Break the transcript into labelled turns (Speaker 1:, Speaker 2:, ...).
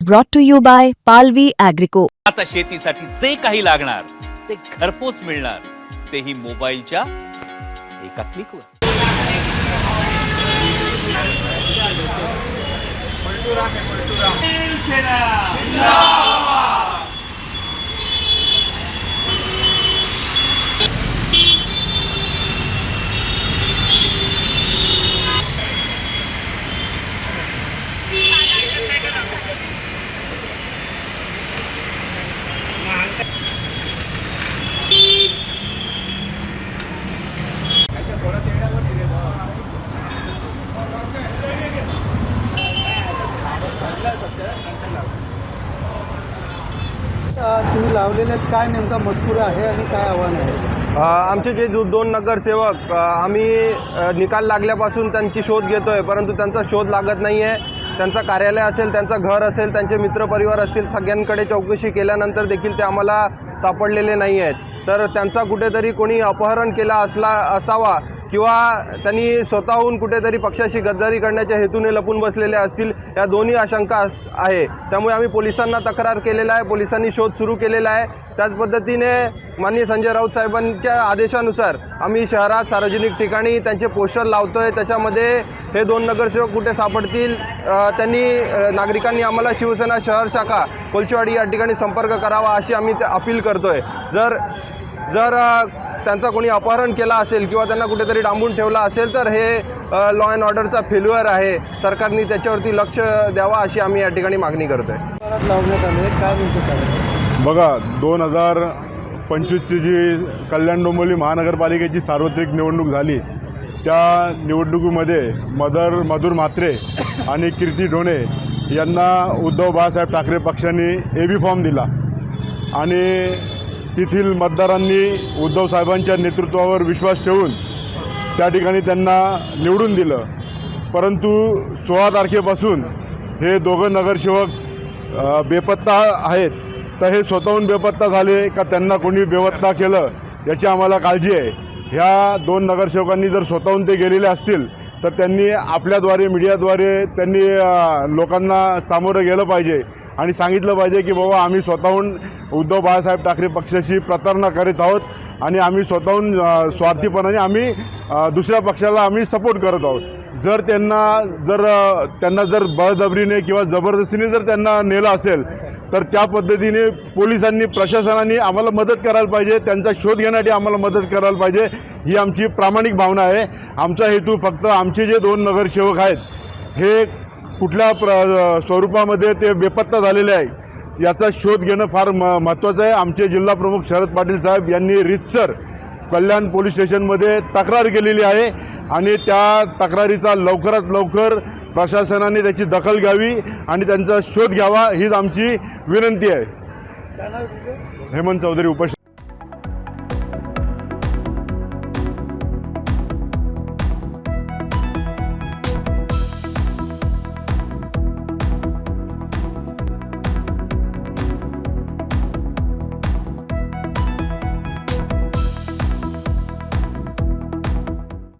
Speaker 1: brought to you by Palvi Agrico.
Speaker 2: आता शेतीसाठी जे काही लागणार ते घरपोच मिळणार, तेही मोबाईलच्या एका क्लिकवर.
Speaker 3: तुम्ही लावलेले काय नेमका मजकूर आहे आणि काय आव्हान आहे?
Speaker 4: आमचे जे दोन नगरसेवक आम्ही निकाल लागल्यापासून त्यांची शोध घेतोय, परंतु त्यांचा शोध लागत नाही आहे. त्यांचं कार्यालय असेल, त्यांचं घर असेल, त्यांचे मित्रपरिवार असतील, सगळ्यांकडे चौकशी केल्यानंतर देखील ते आम्हाला सापडलेले नाही आहेत. तर त्यांचा कुठेतरी कोणी अपहरण केला असावा किंवा त्यांनी स्वतःहून कुठेतरी पक्षाशी गद्दारी करण्याच्या हेतूने लपून बसलेले असतील, या दोन्ही आशंका आहे. त्यामुळे आम्ही पोलिसांना तक्रार केलेला आहे, पोलिसांनी शोध सुरू केलेला आहे. त्याच पद्धतीने माननीय संजय राऊत साहेबांच्या आदेशानुसार आम्ही शहरात सार्वजनिक ठिकाणी त्यांचे पोस्टर लावतोय. त्याच्यामध्ये हे दोन नगरसेवक कुठे सापडतील त्यांनी नागरिकांनी आम्हाला शिवसेना शहर शाखा कोलचेवाडी या ठिकाणी संपर्क करावा अशी आम्ही अपील करतोय. जर त्यांचा कोणी अपहरण केला असेल किंवा त्यांना कुठेतरी डांबून ठेवला असेल तर हे लॉ अँड ऑर्डरचा फेल्युअर आहे. सरकारने त्याच्यावरती लक्ष द्यावा अशी आम्ही या ठिकाणी मागणी करतोय.
Speaker 3: लावण्यात आले काय म्हणतो?
Speaker 5: बघा, 2025ची जी कल्याण डोंबिवली महानगरपालिकेची सार्वत्रिक निवडणूक झाली, त्या निवडणुकीमध्ये मधुर म्हात्रे आणि कीर्ती ढोणे यांना उद्धव बाळासाहेब ठाकरे पक्षाने AB फॉर्म दिला आणि तेथील मतदारांनी उद्धव साहेबांच्या नेतृत्वावर विश्वास ठेवून त्या ठिकाणी त्यांना निवडून दिलं. परंतु 16 तारखेपासून हे दोघं नगरसेवक बेपत्ता आहेत. तर हे स्वतःहून बेपत्ता झाले का त्यांना कोणी बेपत्ता केलं याची आम्हाला काळजी आहे. ह्या दोन नगरसेवकांनी जर स्वतःहून ते गेलेले असतील तर त्यांनी आपल्याद्वारे मीडियाद्वारे त्यांनी लोकांना सामोरं गेलं पाहिजे आणि सांगितलं पाहिजे की बाबा आम्ही स्वतःहून उद्धव बाळासाहेब ठाकरे पक्षाशी प्रतारणा करीत आहोत आणि आम्ही स्वतःहून स्वार्थीपणाने आम्ही दुसऱ्या पक्षाला आम्ही सपोर्ट करत आहोत. जर त्यांना बळजबरीने किंवा जबरदस्तीने जर त्यांना नेलं असेल तर त्या पद्धतीने पोलिसांनी प्रशासनाने आम्हाला मदत करायला पाहिजे, त्यांचा शोध घेण्यासाठी आम्हाला मदत करायला पाहिजे. ही आमची प्रामाणिक भावना आहे. आमचा हेतू फक्त आमचे जे दोन नगरसेवक आहेत हे कुठल्या स्वरूपामध्ये ते बेपत्ता झालेले आहे याचा शोध घेणं फार महत्त्वाचं आहे. आमचे जिल्हा प्रमुख शरद पाटील साहेब यांनी रीतसर कल्याण पोलीस स्टेशनमध्ये तक्रार केलेली आहे आणि त्या तक्रारीचा लवकरात लवकर प्रशासनाने त्याची दखल घ्यावी आणि त्यांचा शोध घ्यावा हीच आमची विनंती आहे. हेमंत चौधरी उपस्थित.